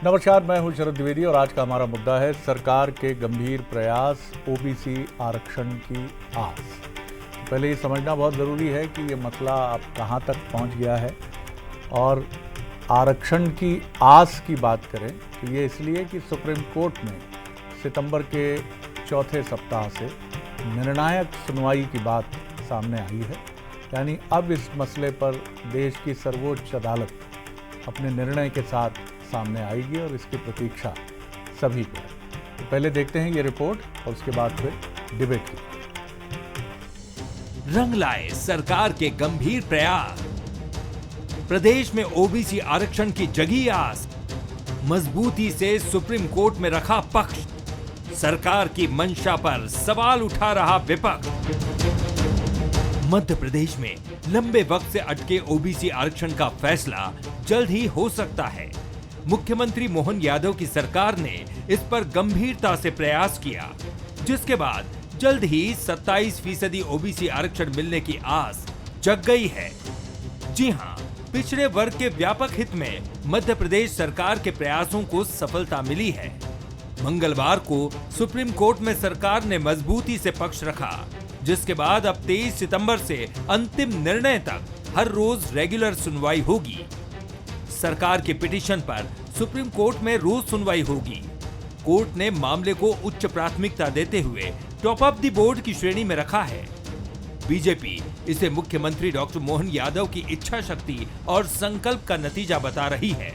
नमस्कार, मैं हूं शरद द्विवेदी और आज का हमारा मुद्दा है सरकार के गंभीर प्रयास, ओबीसी आरक्षण की आस। पहले ये समझना बहुत ज़रूरी है कि ये मसला अब कहां तक पहुंच गया है। और आरक्षण की आस की बात करें तो ये इसलिए कि सुप्रीम कोर्ट में सितंबर के चौथे सप्ताह से निर्णायक सुनवाई की बात सामने आई है। यानी अब इस मसले पर देश की सर्वोच्च अदालत अपने निर्णय के साथ सामने आएगी और इसकी प्रतीक्षा सभी को है। तो पहले देखते हैं ये रिपोर्ट और उसके बाद फिर डिबेट की। रंग लाए सरकार के गंभीर प्रयास, प्रदेश में ओबीसी आरक्षण की जगी आस, मजबूती से सुप्रीम कोर्ट में रखा पक्ष, सरकार की मंशा पर सवाल उठा रहा विपक्ष। मध्य प्रदेश में लंबे वक्त से अटके ओबीसी आरक्षण का फैसला जल्द ही हो सकता है। मुख्यमंत्री मोहन यादव की सरकार ने इस पर गंभीरता से प्रयास किया, जिसके बाद जल्द ही 27% ओबीसी आरक्षण मिलने की आस जग गई है। जी हां, पिछड़े वर्ग के व्यापक हित में मध्य प्रदेश सरकार के प्रयासों को सफलता मिली है। मंगलवार को सुप्रीम कोर्ट में सरकार ने मजबूती से पक्ष रखा, जिसके बाद अब 23 सितंबर से अंतिम निर्णय तक हर रोज रेगुलर सुनवाई होगी। सरकार के पिटीशन पर सुप्रीम कोर्ट में रोज सुनवाई होगी। कोर्ट ने मामले को उच्च प्राथमिकता देते हुए टॉप ऑफ द बोर्ड की श्रेणी में रखा है। बीजेपी इसे मुख्यमंत्री डॉक्टर मोहन यादव की इच्छा शक्ति और संकल्प का नतीजा बता रही है।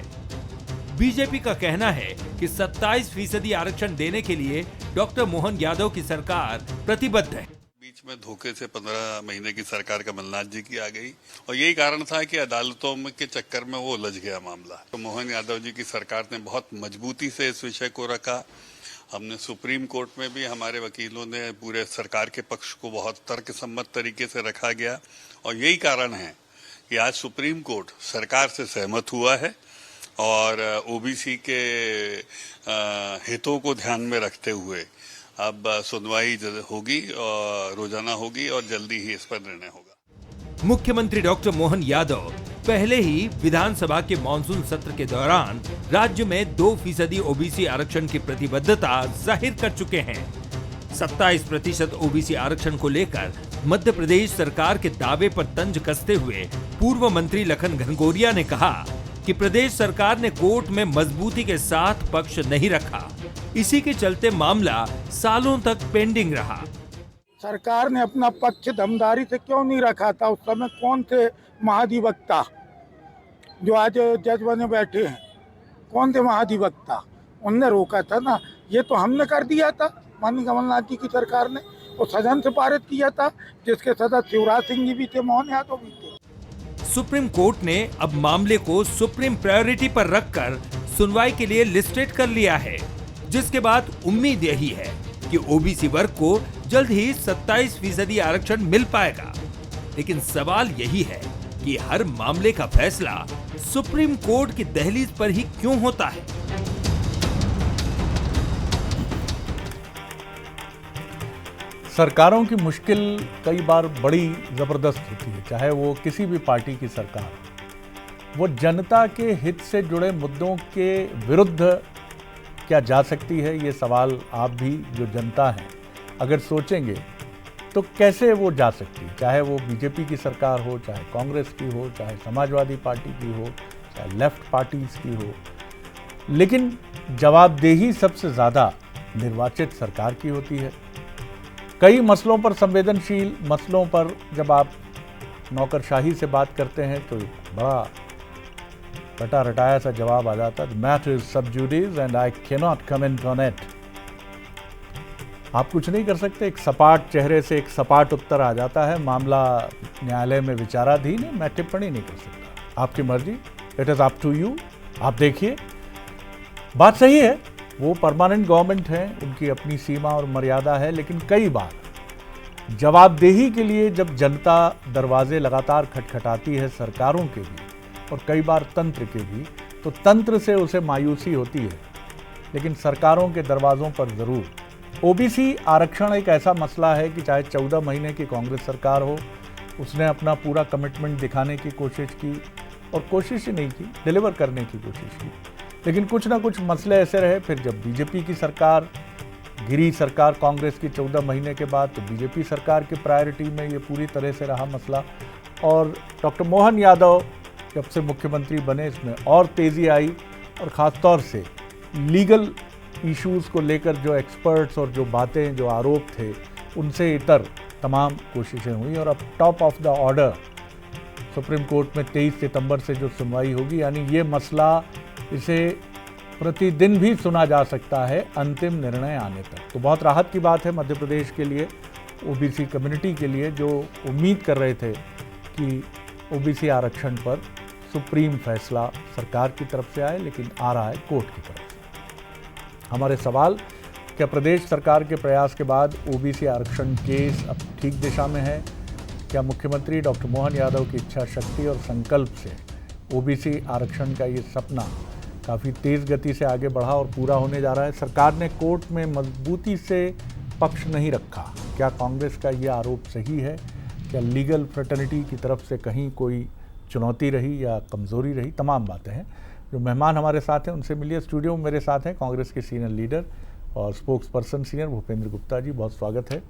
बीजेपी का कहना है कि 27% आरक्षण देने के लिए डॉक्टर मोहन यादव की सरकार प्रतिबद्ध है। बीच में धोखे से 15 महीने की सरकार कमलनाथ जी की आ गई और यही कारण था कि अदालतों के चक्कर में वो उलझ गया मामला। तो मोहन यादव जी की सरकार ने बहुत मजबूती से इस विषय को रखा। हमने सुप्रीम कोर्ट में भी हमारे वकीलों ने पूरे सरकार के पक्ष को बहुत तर्कसम्मत तरीके से रखा गया और यही कारण है कि आज सुप्रीम कोर्ट सरकार से सहमत हुआ है और ओबीसी के हितों को ध्यान में रखते हुए अब सुनवाई होगी और रोजाना होगी और जल्दी ही इस पर निर्णय होगा। मुख्यमंत्री डॉक्टर मोहन यादव पहले ही विधानसभा के मॉनसून सत्र के दौरान राज्य में 2% ओबीसी आरक्षण की प्रतिबद्धता जाहिर कर चुके हैं। 27% ओबीसी आरक्षण को लेकर मध्य प्रदेश सरकार के दावे पर तंज कसते हुए पूर्व मंत्री लखन घनघोरिया ने कहा कि प्रदेश सरकार ने कोर्ट में मजबूती के साथ पक्ष नहीं रखा, इसी के चलते मामला सालों तक पेंडिंग रहा। सरकार ने अपना पक्ष दमदारी से क्यों नहीं रखा था? उस समय कौन थे महाधिवक्ता जो आज जज बने बैठे हैं? कौन थे महाधिवक्ता? उनने रोका था ना। ये तो हमने कर दिया था, माननीय कमलनाथ जी की सरकार ने, वो सदन से पारित किया था, जिसके सदस्य शिवराज सिंह जी भी थे, मोहन यादव भी थे। सुप्रीम कोर्ट ने अब मामले को सुप्रीम प्रायोरिटी पर रखकर सुनवाई के लिए लिस्टेड कर लिया है, जिसके बाद उम्मीद यही है कि ओबीसी वर्ग को जल्द ही 27% आरक्षण मिल पाएगा। लेकिन सवाल यही है कि हर मामले का फैसला सुप्रीम कोर्ट की दहलीज पर ही क्यों होता है? सरकारों की मुश्किल कई बार बड़ी ज़बरदस्त होती है, चाहे वो किसी भी पार्टी की सरकार हो। वो जनता के हित से जुड़े मुद्दों के विरुद्ध क्या जा सकती है, ये सवाल आप भी जो जनता हैं अगर सोचेंगे तो कैसे वो जा सकती है। चाहे वो बीजेपी की सरकार हो, चाहे कांग्रेस की हो, चाहे समाजवादी पार्टी की हो, चाहे लेफ्ट पार्टीज की हो, लेकिन जवाबदेही सबसे ज़्यादा निर्वाचित सरकार की होती है। कई मसलों पर, संवेदनशील मसलों पर जब आप नौकरशाही से बात करते हैं तो बड़ा रटा रटाया सा जवाब आ जाता है, मैटर इज सब जुडिस and I can not comment on it. आप कुछ नहीं कर सकते। एक सपाट चेहरे से एक सपाट उत्तर आ जाता है, मामला न्यायालय में विचाराधीन है, मैं टिप्पणी नहीं कर सकता, आपकी मर्जी, it is up to you. आप देखिए, बात सही है, वो परमानेंट गवर्नमेंट है, उनकी अपनी सीमा और मर्यादा है, लेकिन कई बार जवाबदेही के लिए जब जनता दरवाजे लगातार खटखटाती है सरकारों के भी और कई बार तंत्र के भी, तो तंत्र से उसे मायूसी होती है, लेकिन सरकारों के दरवाजों पर जरूर। ओबीसी आरक्षण एक ऐसा मसला है कि चाहे 14 महीने की कांग्रेस सरकार हो, उसने अपना पूरा कमिटमेंट दिखाने की कोशिश की और कोशिश ही नहीं की, डिलीवर करने की कोशिश की। लेकिन कुछ ना कुछ मसले ऐसे रहे, फिर जब बीजेपी की सरकार गिरी, सरकार कांग्रेस की 14 महीने के बाद, तो बीजेपी सरकार की प्रायोरिटी में ये पूरी तरह से रहा मसला। और डॉक्टर मोहन यादव जब से मुख्यमंत्री बने इसमें और तेज़ी आई, और ख़ास तौर से लीगल इश्यूज़ को लेकर जो एक्सपर्ट्स और जो बातें, जो आरोप थे, उनसे इतर तमाम कोशिशें हुई। और अब top of the order supreme court में 23 सितंबर से जो सुनवाई होगी, यानी ये मसला, इसे प्रतिदिन भी सुना जा सकता है अंतिम निर्णय आने तक। तो बहुत राहत की बात है मध्य प्रदेश के लिए, ओबीसी कम्युनिटी के लिए, जो उम्मीद कर रहे थे कि ओबीसी आरक्षण पर सुप्रीम फैसला सरकार की तरफ से आए, लेकिन आ रहा है कोर्ट की तरफ से। हमारे सवाल, क्या प्रदेश सरकार के प्रयास के बाद ओबीसी आरक्षण केस अब ठीक दिशा में है? क्या मुख्यमंत्री डॉक्टर मोहन यादव की इच्छा शक्ति और संकल्प से ओबीसी आरक्षण का ये सपना काफ़ी तेज़ गति से आगे बढ़ा और पूरा होने जा रहा है? सरकार ने कोर्ट में मजबूती से पक्ष नहीं रखा, क्या कांग्रेस का ये आरोप सही है? क्या लीगल फ्रेटर्निटी की तरफ से कहीं कोई चुनौती रही या कमज़ोरी रही? तमाम बातें हैं। जो मेहमान हमारे साथ हैं उनसे मिलिए। स्टूडियो में मेरे साथ हैं कांग्रेस के सीनियर लीडर और spokesperson senior Bhupendra Gupta ji, बहुत स्वागत है।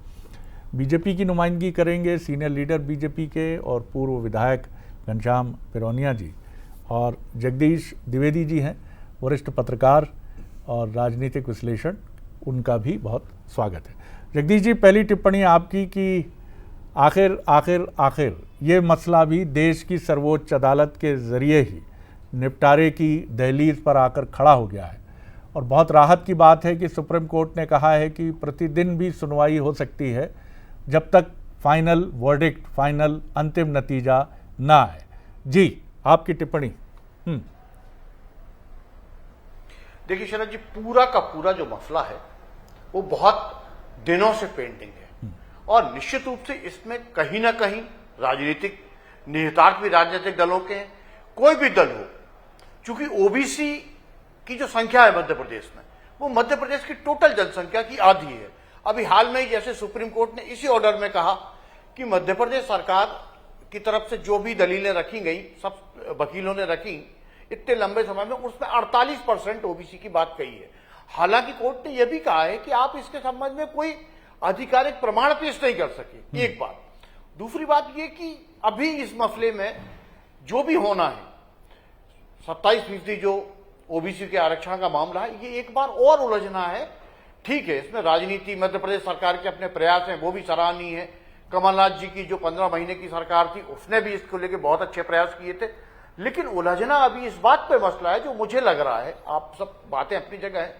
बीजेपी की नुमाइंदगी करेंगे सीनियर लीडर बीजेपी के और पूर्व विधायक घनश्याम पिरोनिया जी, और जगदीश द्विवेदी जी हैं, वरिष्ठ पत्रकार और राजनीतिक विश्लेषण, उनका भी बहुत स्वागत है। जगदीश जी, पहली टिप्पणी आपकी कि आखिर ये मसला भी देश की सर्वोच्च अदालत के ज़रिए ही निपटारे की दहलीज पर आकर खड़ा हो गया है, और बहुत राहत की बात है कि सुप्रीम कोर्ट ने कहा है कि प्रतिदिन भी सुनवाई हो सकती है जब तक फाइनल वर्डिक्ट, फाइनल अंतिम नतीजा ना आए। जी, आपकी टिप्पणी। देखिए शरद जी, पूरा का पूरा जो मसला है वो बहुत दिनों से पेंडिंग है, और निश्चित रूप से इसमें कहीं ना कहीं राजनीतिक निहितार्थ भी राजनीतिक दलों के हैं। कोई भी दल हो, चूंकि ओबीसी की जो संख्या है मध्य प्रदेश में, वो मध्य प्रदेश की टोटल जनसंख्या की आधी है। अभी हाल में ही जैसे सुप्रीम कोर्ट ने इसी ऑर्डर में कहा कि मध्य प्रदेश सरकार की तरफ से जो भी दलीलें रखी गई, सब वकीलों ने रखी इतने लंबे समय में, उसमें 48% ओबीसी की बात कही है। हालांकि कोर्ट ने यह भी कहा है कि आप इसके संबंध में कोई आधिकारिक प्रमाण पेश नहीं कर सके, एक बात। दूसरी बात यह कि अभी इस मसले में जो भी होना है, 27% जो ओबीसी के आरक्षण का मामला है, ये एक बार और उलझना है। ठीक है, इसमें राजनीति, मध्य प्रदेश सरकार के अपने प्रयास हैं, वो भी सराहनीय है। कमलनाथ जी की जो 15 महीने की सरकार थी, उसने भी इसको लेकर बहुत अच्छे प्रयास किए थे। लेकिन उलझना अभी इस बात पे मसला है, जो मुझे लग रहा है, आप सब बातें अपनी जगह है,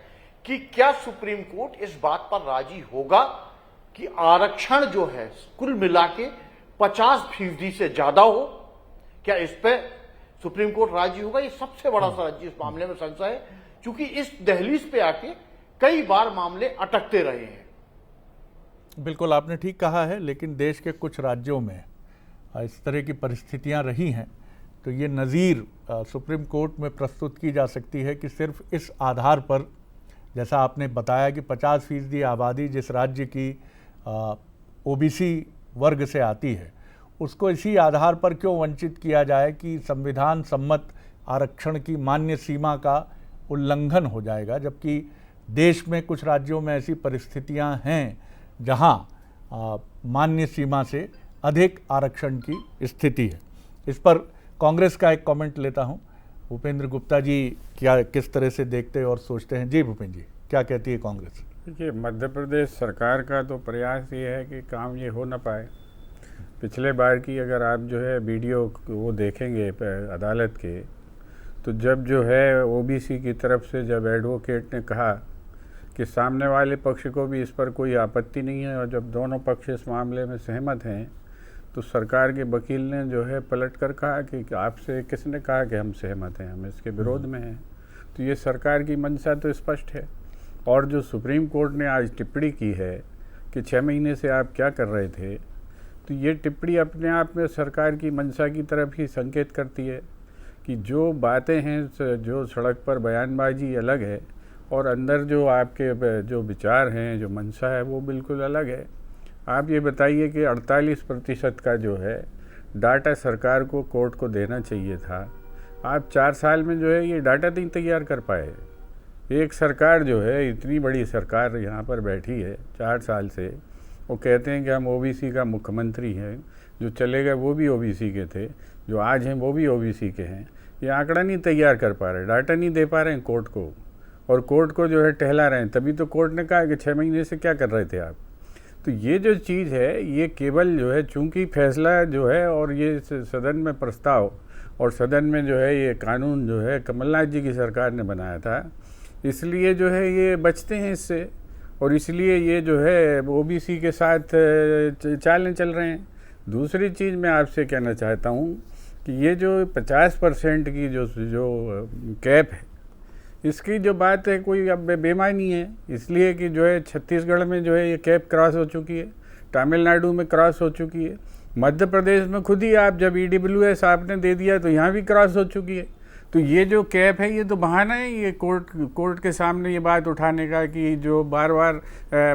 कि क्या सुप्रीम कोर्ट इस बात पर राजी होगा कि आरक्षण जो है कुल मिला के 50% से ज्यादा हो? क्या इस पे सुप्रीम कोर्ट राजी होगा? ये सबसे बड़ा सवाल इस मामले में संशय है, क्योंकि इस दहलीज पे आके कई बार मामले अटकते रहे हैं। बिल्कुल, आपने ठीक कहा है, लेकिन देश के कुछ राज्यों में इस तरह की परिस्थितियां रही हैं, तो ये नज़ीर सुप्रीम कोर्ट में प्रस्तुत की जा सकती है कि सिर्फ इस आधार पर, जैसा आपने बताया कि 50% आबादी जिस राज्य की ओबीसी वर्ग से आती है, उसको इसी आधार पर क्यों वंचित किया जाए कि संविधान सम्मत आरक्षण की मान्य सीमा का उल्लंघन हो जाएगा, जबकि देश में कुछ राज्यों में ऐसी परिस्थितियां हैं जहां मान्य सीमा से अधिक आरक्षण की स्थिति है। इस पर कांग्रेस का एक कमेंट लेता हूं। भूपेंद्र गुप्ता जी क्या किस तरह से देखते और सोचते हैं? जी भूपेंद्र जी, क्या कहती है कांग्रेस? देखिए, मध्य प्रदेश सरकार का तो प्रयास ये है कि काम ये हो ना पाए। पिछले बार की अगर आप जो है वीडियो वो देखेंगे अदालत के, तो जब जो है ओबीसी की तरफ से जब एडवोकेट ने कहा कि सामने वाले पक्ष को भी इस पर कोई आपत्ति नहीं है, और जब दोनों पक्ष इस मामले में सहमत हैं, तो सरकार के वकील ने जो है पलट कर कहा कि आपसे किसने कहा कि हम सहमत हैं, हम इसके विरोध में हैं। तो ये सरकार की मंशा तो स्पष्ट है। और जो सुप्रीम कोर्ट ने आज टिप्पणी की है कि 6 महीने से आप क्या कर रहे थे, तो ये टिप्पणी अपने आप में सरकार की मंशा की तरफ ही संकेत करती है कि जो बातें हैं, जो सड़क पर बयानबाजी अलग है, और अंदर जो आपके जो विचार हैं, जो मंशा है, वो बिल्कुल अलग है। आप ये बताइए कि 48% का जो है डाटा सरकार को कोर्ट को देना चाहिए था, आप 4 साल में जो है ये डाटा नहीं तैयार कर पाए। एक सरकार जो है, इतनी बड़ी सरकार यहाँ पर बैठी है 4 साल से, वो कहते हैं कि हम ओबीसी का मुख्यमंत्री हैं, जो चले गए वो भी ओबीसी के थे, जो आज हैं वो भी ओबीसी के हैं। ये आंकड़ा नहीं तैयार कर पा रहे, डाटा नहीं दे पा रहे हैं कोर्ट को, और कोर्ट को जो है टहला रहे हैं। तभी तो कोर्ट ने कहा कि 6 महीने से क्या कर रहे थे आप। तो ये जो चीज़ है, ये केवल जो है चूंकि फैसला जो है और ये सदन में प्रस्ताव और सदन में जो है ये कानून जो है कमलनाथ जी की सरकार ने बनाया था, इसलिए जो है ये बचते हैं इससे, और इसलिए ये जो है ओबीसी के साथ चालें चल रहे हैं। दूसरी चीज़ मैं आपसे कहना चाहता हूँ कि ये जो 50% की जो कैप है, इसकी जो बात है कोई अब बेमानी है, इसलिए कि जो है छत्तीसगढ़ में जो है ये कैप क्रॉस हो चुकी है, तमिलनाडु में क्रॉस हो चुकी है, मध्य प्रदेश में खुद ही आप जब EWS आपने दे दिया तो यहाँ भी क्रॉस हो चुकी है। तो ये जो कैप है ये तो बहाना है ये कोर्ट के सामने ये बात उठाने का कि जो बार बार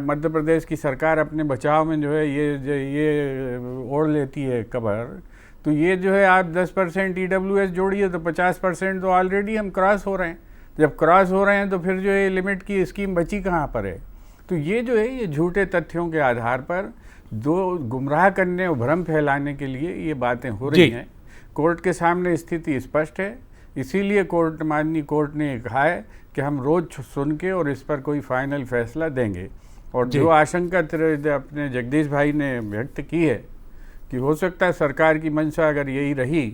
मध्य प्रदेश की सरकार अपने बचाव में जो है ये ओढ़ लेती है कबर। तो ये जो है आप 10% EWS जोड़िए तो 50% तो ऑलरेडी हम क्रॉस हो रहे हैं। जब क्रॉस हो रहे हैं तो फिर जो है लिमिट की स्कीम बची कहाँ पर है। तो ये जो है ये झूठे तथ्यों के आधार पर दो गुमराह करने और भ्रम फैलाने के लिए ये बातें हो रही हैं। कोर्ट के सामने स्थिति स्पष्ट है, इसीलिए माननीय कोर्ट ने कहा है कि हम रोज सुन के और इस पर कोई फाइनल फैसला देंगे। और जो आशंका अपने जगदीश भाई ने व्यक्त की है कि हो सकता है सरकार की मंशा अगर यही रही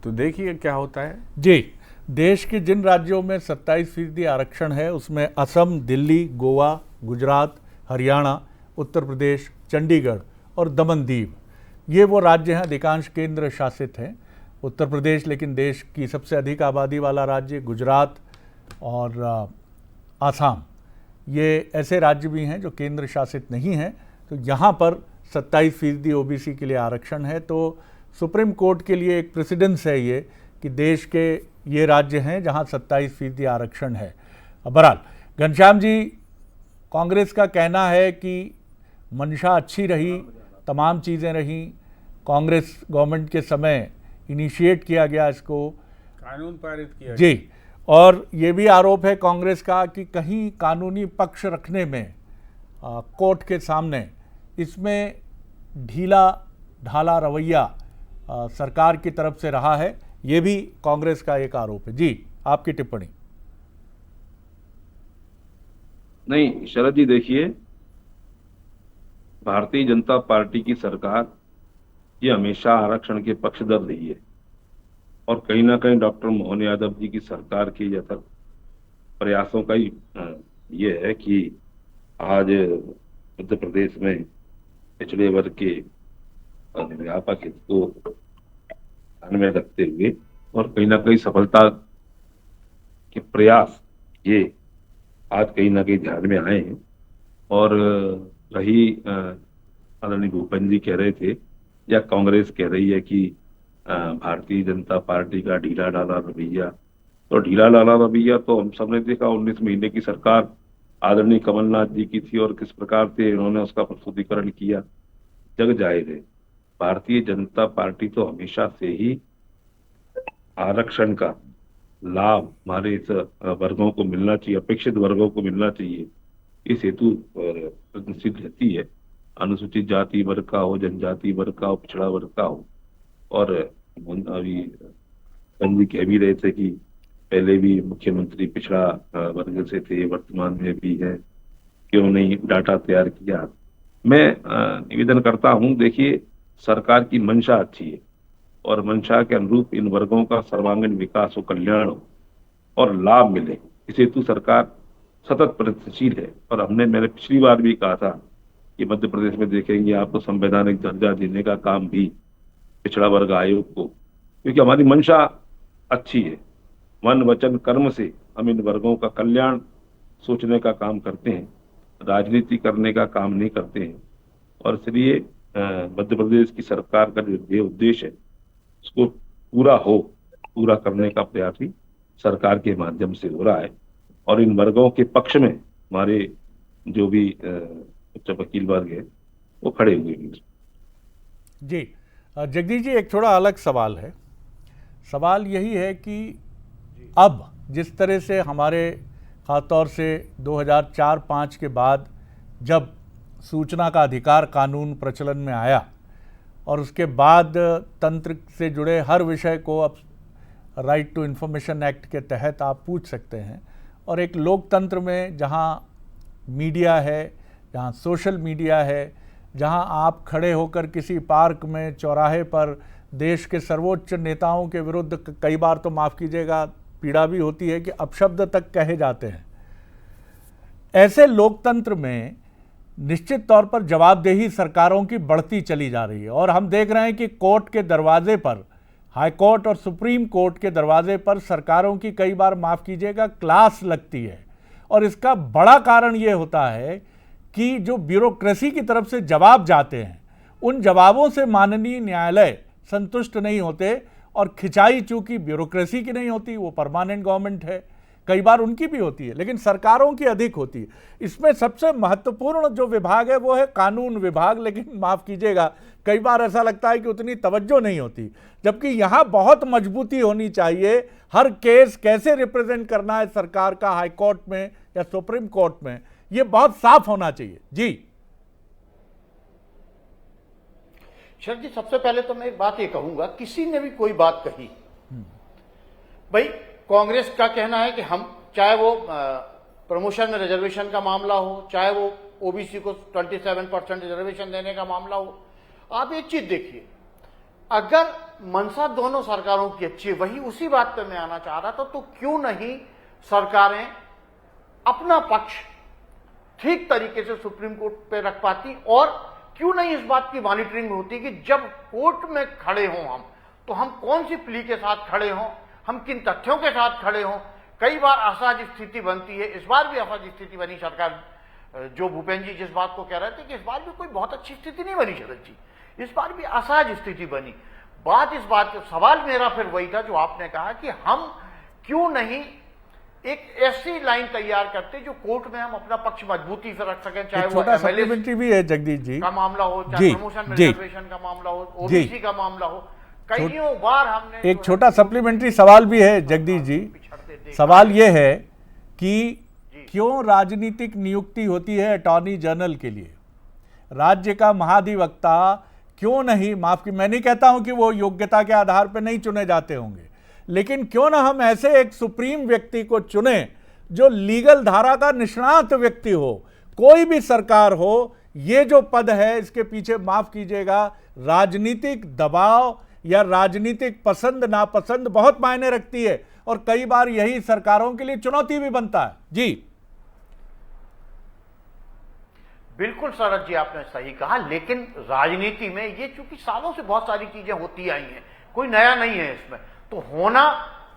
तो देखिए क्या होता है। जी, देश के जिन राज्यों में 27% आरक्षण है उसमें असम, दिल्ली, गोवा, गुजरात, हरियाणा, उत्तर प्रदेश, चंडीगढ़ और दमन दीव, ये वो राज्य हैं, अधिकांश केंद्र शासित हैं। उत्तर प्रदेश लेकिन देश की सबसे अधिक आबादी वाला राज्य, गुजरात और आसाम, ये ऐसे राज्य भी हैं जो केंद्र शासित नहीं हैं। तो यहाँ पर 27% ओबीसी के लिए आरक्षण है। तो सुप्रीम कोर्ट के लिए एक प्रेसिडेंस है ये कि देश के ये राज्य हैं जहाँ 27% आरक्षण है। बहरहाल घनश्याम जी, कांग्रेस का कहना है कि मंशा अच्छी रही, तमाम चीज़ें रहीं, कांग्रेस गवर्नमेंट के समय इनिशिएट किया गया इसको, कानून पारित किया जी, और ये भी आरोप है कांग्रेस का कि कहीं कानूनी पक्ष रखने में कोर्ट के सामने इसमें ढीला ढाला रवैया सरकार की तरफ से रहा है। ये भी कांग्रेस का एक आरोप है। जी, आपकी टिप्पणी। नहीं शरद जी, देखिए, भारतीय जनता पार्टी की सरकार ये हमेशा आरक्षण के पक्षधर रही है, और कहीं ना कहीं डॉक्टर मोहन यादव जी की सरकार के यथक प्रयासों का ही ये है कि आज मध्य प्रदेश में पिछड़े वर्ग के व्यापक हित को ध्यान में रखते हुए और कहीं ना कहीं सफलता के प्रयास ये आज कहीं ना कहीं ध्यान में आए हैं। और रही आदरणीय भूपेंद्र जी कह रहे थे या कांग्रेस कह रही है कि भारतीय जनता पार्टी का ढीला ढाला रवैया, तो ढीला ढाला रवैया तो हम सबने देखा 19 महीने की सरकार आदरणीय कमलनाथ जी की थी और किस प्रकार से इन्होंने उसका प्रस्तुतिकरण किया, जग जाहिर है। भारतीय जनता पार्टी तो हमेशा से ही आरक्षण का लाभ हमारे इस वर्गों को मिलना चाहिए, अपेक्षित वर्गों को मिलना चाहिए, इस हेतु प्रतिष्ठित रहती है। अनुसूचित जाति वर्ग का हो, जनजाति वर्ग का हो, पिछड़ा वर्ग का हो। और अभी जी कह भी रहे थे कि पहले भी मुख्यमंत्री पिछड़ा वर्ग से थे, वर्तमान में भी है, क्यों नहीं डाटा तैयार किया। मैं निवेदन करता हूं, देखिए, सरकार की मंशा अच्छी है और मंशा के अनुरूप इन वर्गों का सर्वांगीण विकास हो, कल्याण हो और लाभ मिले, इस हेतु सरकार सतत प्रयत्नशील है। और मैंने पिछली बार भी कहा था कि मध्य प्रदेश में देखेंगे आपको संवैधानिक दर्जा देने का काम भी पिछड़ा वर्ग आयोग को, क्योंकि हमारी मंशा अच्छी है। मन वचन कर्म से हम इन वर्गों का कल्याण सोचने का काम करते हैं, राजनीति करने का काम नहीं करते हैं। और इसलिए मध्य प्रदेश की सरकार का जो उद्देश्य है उसको पूरा करने का प्रयास भी सरकार के माध्यम से हो रहा है। और इन वर्गों के पक्ष में हमारे जो भी उच्च वकील वर्ग है वो खड़े हुए हैं। जी, जगदीश जी, एक थोड़ा अलग सवाल है। सवाल यही है कि अब जिस तरह से हमारे ख़ासतौर से 2004-05 के बाद जब सूचना का अधिकार कानून प्रचलन में आया और उसके बाद तंत्र से जुड़े हर विषय को अब राइट टू इन्फॉर्मेशन एक्ट के तहत आप पूछ सकते हैं, और एक लोकतंत्र में जहां मीडिया है, जहां सोशल मीडिया है, जहां आप खड़े होकर किसी पार्क में, चौराहे पर देश के सर्वोच्च नेताओं के विरुद्ध कई बार तो माफ़ कीजिएगा पीड़ा भी होती है कि अपशब्द तक कहे जाते हैं, ऐसे लोकतंत्र में निश्चित तौर पर जवाबदेही सरकारों की बढ़ती चली जा रही है। और हम देख रहे हैं कि कोर्ट के दरवाजे पर, हाई कोर्ट और सुप्रीम कोर्ट के दरवाजे पर सरकारों की कई बार माफ़ कीजिएगा क्लास लगती है। और इसका बड़ा कारण ये होता है कि जो ब्यूरोक्रेसी की तरफ से जवाब जाते हैं, उन जवाबों से माननीय न्यायालय संतुष्ट नहीं होते, और खिंचाई चूंकि ब्यूरोक्रेसी की नहीं होती, वो परमानेंट गवर्नमेंट है, कई बार उनकी भी होती है, लेकिन सरकारों की अधिक होती है। इसमें सबसे महत्वपूर्ण जो विभाग है वो है कानून विभाग, लेकिन माफ़ कीजिएगा कई बार ऐसा लगता है कि उतनी तवज्जो नहीं होती, जबकि यहाँ बहुत मजबूती होनी चाहिए। हर केस कैसे रिप्रेजेंट करना है सरकार का हाई कोर्ट में या सुप्रीम कोर्ट में, ये बहुत साफ होना चाहिए। जी शरद जी, सबसे पहले तो मैं एक बात ये कहूंगा, किसी ने भी कोई बात कही, भाई कांग्रेस का कहना है कि हम, चाहे वो प्रमोशन में रिजर्वेशन का मामला हो, चाहे वो ओबीसी को 27% रिजर्वेशन देने का मामला हो, आप एक चीज देखिए, अगर मंशा दोनों सरकारों की अच्छी है, वही उसी बात पे मैं आना चाह रहा था, तो क्यों नहीं सरकारें अपना पक्ष ठीक तरीके से सुप्रीम कोर्ट पे रख पाती, और क्यों नहीं इस बात की मॉनिटरिंग होती कि जब कोर्ट में खड़े हों हम, तो हम कौन सी प्ली के साथ खड़े हों, हम किन तथ्यों के साथ खड़े हों। कई बार असहज स्थिति बनती है, इस बार भी असहज स्थिति बनी। सरकार, जो भूपेंद्र जी जिस बात को कह रहे थे कि इस बार भी कोई बहुत अच्छी स्थिति नहीं बनी शरद जी, इस बार भी असहज स्थिति बनी। बात इस बात, सवाल मेरा फिर वही था जो आपने कहा कि हम क्यों नहीं एक ऐसी लाइन तैयार करते जो कोर्ट में हम अपना पक्ष मजबूती से रख सकें, चाहे वो छोटा सप्लीमेंट्री भी है जगदीश जी का मामला हो, चाहे प्रमोशन रिजर्वेशन का मामला हो, ओबीसी का मामला हो। कईयों बार हमने एक छोटा सप्लीमेंट्री सवाल भी है जगदीश जी। सवाल ये है कि क्यों राजनीतिक नियुक्ति होती है अटॉर्नी जनरल के लिए, राज्य का महाधिवक्ता क्यों नहीं, माफ की मैं नहीं कहता हूं कि वो योग्यता के आधार पर नहीं चुने जाते होंगे, लेकिन क्यों ना हम ऐसे एक सुप्रीम व्यक्ति को चुने जो लीगल धारा का निष्णात व्यक्ति हो। कोई भी सरकार हो, ये जो पद है इसके पीछे माफ कीजिएगा राजनीतिक दबाव या राजनीतिक पसंद नापसंद बहुत मायने रखती है, और कई बार यही सरकारों के लिए चुनौती भी बनता है। जी बिल्कुल शरद जी, आपने सही कहा, लेकिन राजनीति में ये चूंकि सालों से बहुत सारी चीजें होती आई हैं, कोई नया नहीं है इसमें, तो होना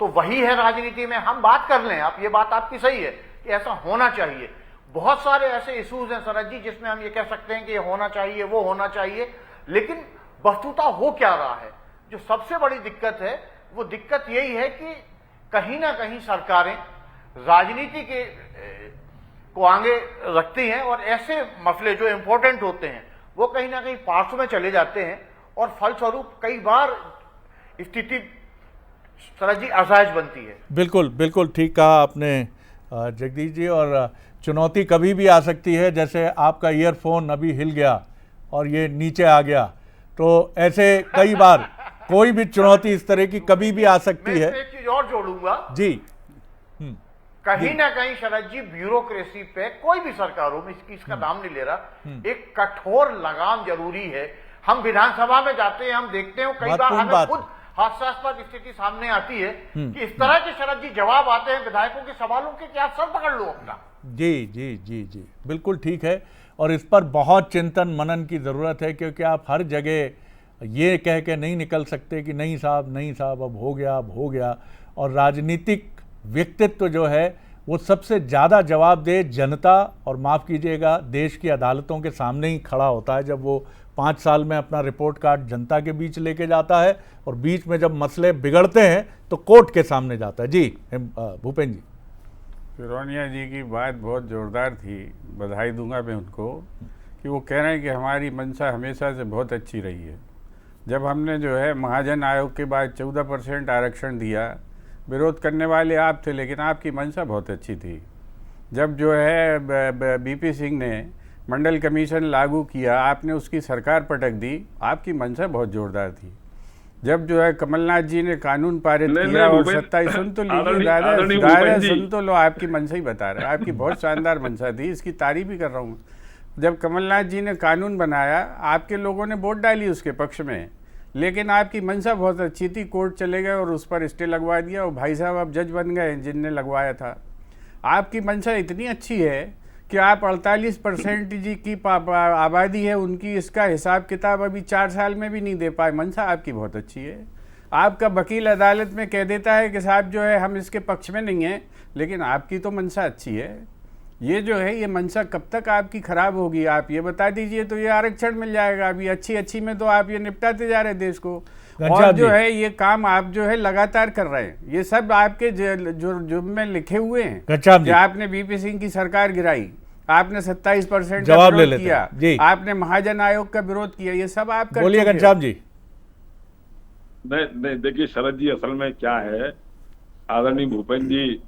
तो वही है राजनीति में। हम बात कर लें, आप, ये बात आपकी सही है कि ऐसा होना चाहिए। बहुत सारे ऐसे इश्यूज हैं शरद जी जिसमें हम ये कह सकते हैं कि ये होना चाहिए, वो होना चाहिए, लेकिन वस्तुतः हो क्या रहा है। जो सबसे बड़ी दिक्कत है वो दिक्कत यही है कि कहीं ना कहीं सरकारें राजनीति के को आगे रखती हैं, और ऐसे मसले जो इंपॉर्टेंट होते हैं वो कहीं ना कहीं पार्श्व में चले जाते हैं, और फलस्वरूप कई बार स्थिति शरद जी असहज बनती है। बिल्कुल बिल्कुल ठीक कहा आपने जगदीश जी, और चुनौती कभी भी आ सकती है। जैसे आपका ईयरफोन अभी हिल गया और ये नीचे आ गया, तो ऐसे कई बार कोई भी चुनौती इस तरह की कभी भी आ सकती है। मैं एक चीज और जोड़ूंगा जी, कहीं ना कहीं शरद जी ब्यूरोक्रेसी पे, कोई भी सरकार हो, मैं इसका नाम नहीं ले रहा, एक कठोर लगाम जरूरी है। हम विधानसभा में जाते हैं, हम देखते हैं कई बार हमें खुद हास्यास्पद स्थिति सामने आती है कि इस तरह के शरद जी जवाब आते हैं विधायकों के सवालों के, क्या सर पकड़ लो अपना। जी जी जी जी बिल्कुल ठीक है, और इस पर बहुत चिंतन मनन की ज़रूरत है, क्योंकि आप हर जगह ये कह के नहीं निकल सकते कि नहीं साहब, नहीं साहब, अब हो गया, अब हो गया। और राजनीतिक व्यक्तित्व जो है वो सबसे ज़्यादा जवाबदेह जनता और माफ़ कीजिएगा देश की अदालतों के सामने ही खड़ा होता है, जब वो 5 साल में अपना रिपोर्ट कार्ड जनता के बीच लेके जाता है, और बीच में जब मसले बिगड़ते हैं तो कोर्ट के सामने जाता है। जी भूपेंद्र जी। फिरौनिया जी की बात बहुत ज़ोरदार थी, बधाई दूंगा मैं उनको कि वो कह रहे हैं कि हमारी मंशा हमेशा से बहुत अच्छी रही है। जब हमने जो है महाजन आयोग के बाद 14% आरक्षण दिया, विरोध करने वाले आप थे, लेकिन आपकी मंशा बहुत अच्छी थी। जब जो है बीपी सिंह ने मंडल कमीशन लागू किया, आपने उसकी सरकार पटक दी, आपकी मंशा बहुत जोरदार थी। जब जो है कमलनाथ जी ने कानून पारित किया और 27 सुन तो लीजिए दादा सुन तो लो, आपकी मंशा ही बता रहे हैं, आपकी बहुत शानदार मंशा थी, इसकी तारीफ भी कर रहा हूँ। जब कमलनाथ जी ने कानून बनाया, आपके लोगों ने वोट डाली उसके पक्ष में, लेकिन आपकी मंशा बहुत अच्छी थी, कोर्ट चले गए और उस पर स्टे लगवा दिया और भाई साहब अब जज बन गए जिनने लगवाया था। आपकी मंशा इतनी अच्छी है कि आप 48% जी की आबादी है उनकी, इसका हिसाब किताब अभी 4 साल में भी नहीं दे पाए। मंशा आपकी बहुत अच्छी है। आपका वकील अदालत में कह देता है कि साहब जो है हम इसके पक्ष में नहीं हैं, लेकिन आपकी तो मंशा अच्छी है। ये जो है ये मंशा कब तक आपकी खराब होगी, आप ये बता दीजिए, तो ये आरक्षण मिल जाएगा। अभी अच्छी में तो आप ये निपटाते जा रहे देश को, और जो है ये काम आप जो है लगातार कर रहे हैं। ये सब आपके जो में लिखे हुए हैं कि आपने बीपी सिंह की सरकार गिराई, आपने 27% जवाब ले लेते किया, आपने महाजन आयोग का विरोध किया, ये सब आप कर बोलिए घनश्याम जी। नहीं देखिए शरद जी, असल में क्या है, आदरणीय भूपेंद्र जी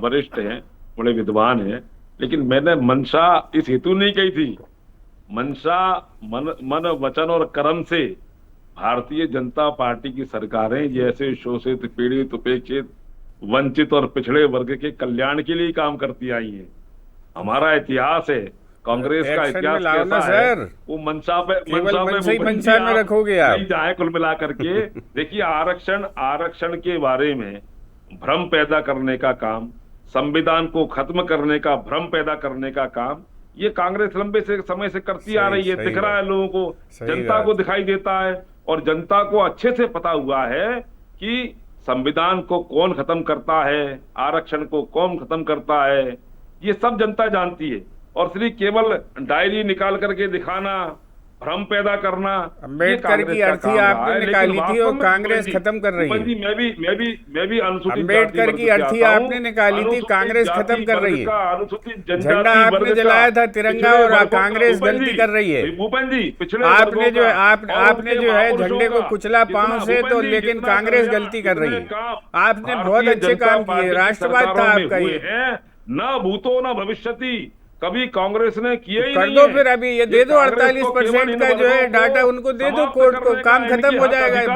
वरिष्ठ हैं, बड़े विद्वान हैं, लेकिन मैंने मंशा इस हेतु नहीं कही थी। मंशा मन वचन और कर्म से भारतीय जनता पार्टी की सरकारें जैसे शोषित, पीड़ित, उपेक्षित, वंचित और पिछड़े वर्ग के कल्याण के लिए काम करती आई हैं। हमारा इतिहास है, कांग्रेस का इतिहास कैसा है, वो मंशा में रखोगे आप नहीं जाए कुल मिला करके। देखिए आरक्षण के बारे में भ्रम पैदा करने का काम, संविधान को खत्म करने का भ्रम पैदा करने का काम ये कांग्रेस लंबे से समय से करती आ रही है। दिख रहा है लोगों को, जनता को दिखाई देता है, और जनता को अच्छे से पता हुआ है कि संविधान को कौन खत्म करता है, आरक्षण को कौन खत्म करता है, ये सब जनता जानती है। और सिर्फ केवल डायरी निकाल करके दिखाना, भ्रम पैदा करना, अम्बेडकर की अर्थी आपने निकाली थी और कांग्रेस खत्म कर रही है। मैं भी अनुसूचित अम्बेडकर की अर्थी आपने निकाली थी, कांग्रेस खत्म कर रही है। झंडा आपने जलाया था तिरंगा, और कांग्रेस गलती कर रही है। भूपेंद्र जी, पिछड़े आपने जो है झंडे को कुचला पांव से, तो लेकिन कांग्रेस गलती कर रही है। आपने बहुत अच्छे काम किए, राष्ट्रवाद था आपका ये। न भूतो न भविष्यति कभी कांग्रेस ने किया ही कर नहीं दो है। फिर अभी ये दे दो 48% का जो है डाटा उनको दे दो कोर्ट को, काम खत्म हो जाएगा,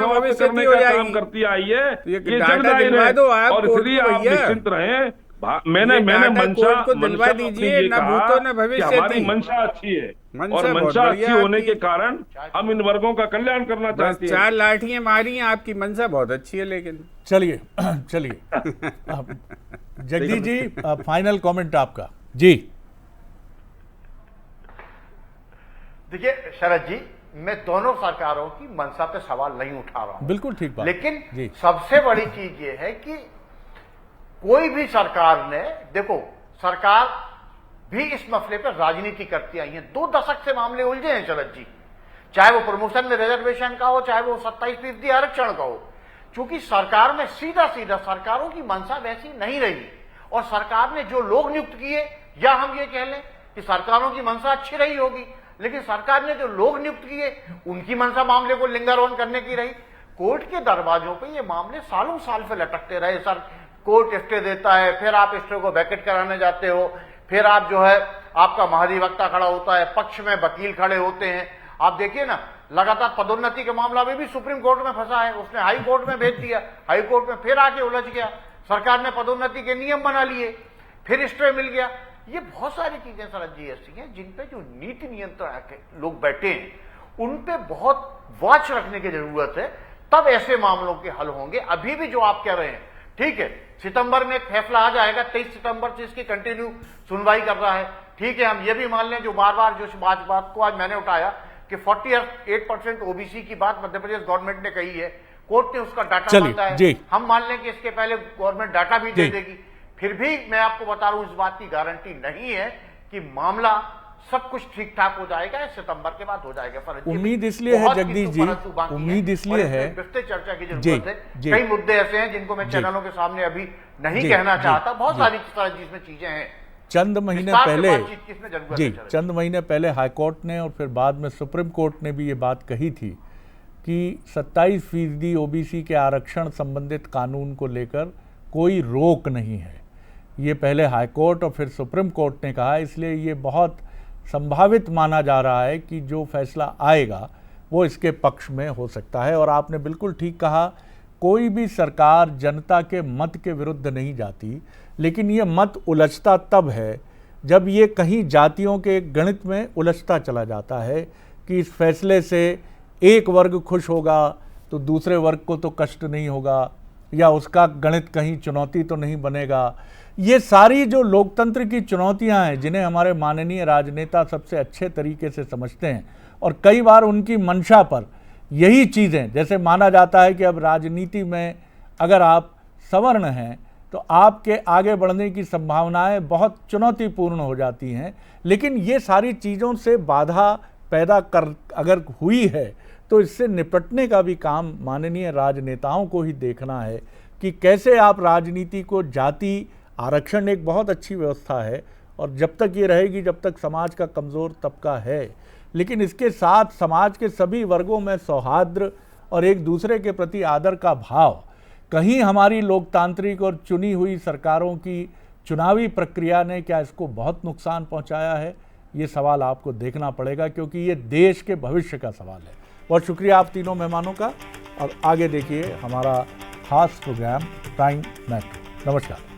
भविष्य हो जाएगी। करती आई है ये डाटा दिलवा दो आप और इसलिए आप निश्चिंत रहें। मैंने मंशा को दिलवा दीजिए, न भूतो न भविष्य। हमारी मंशा अच्छी है, और मंशा अच्छी होने के कारण हम इन वर्गों का कल्याण करना चाहते हैं। 4 लाठियां मारी हैं, आपकी मंशा बहुत अच्छी है। लेकिन चलिए जगदीश जी, फाइनल कमेंट आपका जी। देखिए शरद जी, मैं दोनों सरकारों की मंशा पे सवाल नहीं उठा रहा हूं, बिल्कुल ठीक बात, लेकिन सबसे बड़ी चीज ये है कि कोई भी सरकार ने, देखो सरकार भी इस मसले पर राजनीति करती आई है। 2 दशक से मामले उलझे हैं शरद जी, चाहे वो प्रमोशन में रिजर्वेशन का हो, चाहे वो 27% आरक्षण का हो। चूंकि सरकार में सीधा सरकारों की मंशा वैसी नहीं रही, और सरकार ने जो लोग नियुक्त किए, या हम ये कह लें कि सरकारों की मंशा अच्छी रही होगी, लेकिन सरकार ने जो लोग नियुक्त किए उनकी मंशा मामले को लिंगर ऑन करने की रही। कोर्ट के दरवाजों पे ये मामले सालों साल से लटकते रहे। सर कोर्ट स्टे देता है, फिर आप स्टे को वैकेट कराने जाते हो, फिर आप जो है आपका महाधिवक्ता खड़ा होता है, पक्ष में वकील खड़े होते हैं। आप देखिए ना, लगातार पदोन्नति के मामला में भी सुप्रीम कोर्ट में फंसा है, उसने हाई कोर्ट में भेज दिया, हाई कोर्ट में फिर आके उलझ गया, सरकार ने पदोन्नति के नियम बना लिए, फिर स्टे मिल गया। ये बहुत सारी चीजें शरद जी ऐसी हैं जिन पे जो नीति नियंत्रण के लोग बैठे हैं उन पे बहुत वॉच रखने की जरूरत है, तब ऐसे मामलों के हल होंगे। अभी भी जो आप कह रहे हैं ठीक है, सितंबर में एक फैसला आ जाएगा, 23 सितंबर से इसकी कंटिन्यू सुनवाई कर रहा है, ठीक है। हम ये भी मान लें, जो बार बार जो बात को आज मैंने उठाया कि 48% ओबीसी की बात मध्य प्रदेश गवर्नमेंट ने कही है, कोर्ट ने उसका डाटा मांगा है, हम मान लें कि इसके पहले गवर्नमेंट डाटा भी दे देगी। फिर भी मैं आपको बता रहा हूं, इस बात की गारंटी नहीं है कि मामला सब कुछ ठीक ठाक हो जाएगा, सितंबर के बाद हो जाएगा। उम्मीद इसलिए है जगदीश जी, उम्मीद इसलिए है, विस्तृत चर्चा की जरूरत है। कई मुद्दे ऐसे हैं जिनको मैं चैनलों के सामने अभी नहीं कहना चाहता, बहुत सारी जिसमें चीजें हैं। चंद महीने पहले हाईकोर्ट ने और फिर बाद में सुप्रीम कोर्ट ने भी ये बात कही थी कि 27% ओबीसी के आरक्षण संबंधित कानून को लेकर कोई रोक नहीं है। ये पहले हाई कोर्ट और फिर सुप्रीम कोर्ट ने कहा, इसलिए ये बहुत संभावित माना जा रहा है कि जो फैसला आएगा वो इसके पक्ष में हो सकता है। और आपने बिल्कुल ठीक कहा, कोई भी सरकार जनता के मत के विरुद्ध नहीं जाती, लेकिन ये मत उलझता तब है जब ये कहीं जातियों के गणित में उलझता चला जाता है कि इस फैसले से एक वर्ग खुश होगा तो दूसरे वर्ग को तो कष्ट नहीं होगा, या उसका गणित कहीं चुनौती तो नहीं बनेगा। ये सारी जो लोकतंत्र की चुनौतियां हैं जिन्हें हमारे माननीय राजनेता सबसे अच्छे तरीके से समझते हैं, और कई बार उनकी मंशा पर यही चीज़ें, जैसे माना जाता है कि अब राजनीति में अगर आप सवर्ण हैं तो आपके आगे बढ़ने की संभावनाएं बहुत चुनौतीपूर्ण हो जाती हैं, लेकिन ये सारी चीज़ों से बाधा पैदा कर अगर हुई है तो इससे निपटने का भी काम माननीय राजनेताओं को ही देखना है कि कैसे आप राजनीति को, जाति आरक्षण एक बहुत अच्छी व्यवस्था है और जब तक ये रहेगी, जब तक समाज का कमज़ोर तबका है, लेकिन इसके साथ समाज के सभी वर्गों में सौहार्द और एक दूसरे के प्रति आदर का भाव, कहीं हमारी लोकतांत्रिक और चुनी हुई सरकारों की चुनावी प्रक्रिया ने क्या इसको बहुत नुकसान पहुंचाया है? ये सवाल आपको देखना पड़ेगा, क्योंकि ये देश के भविष्य का सवाल है। बहुत शुक्रिया आप तीनों मेहमानों का, और आगे देखिए हमारा खास प्रोग्राम टाइम मैटर। नमस्कार।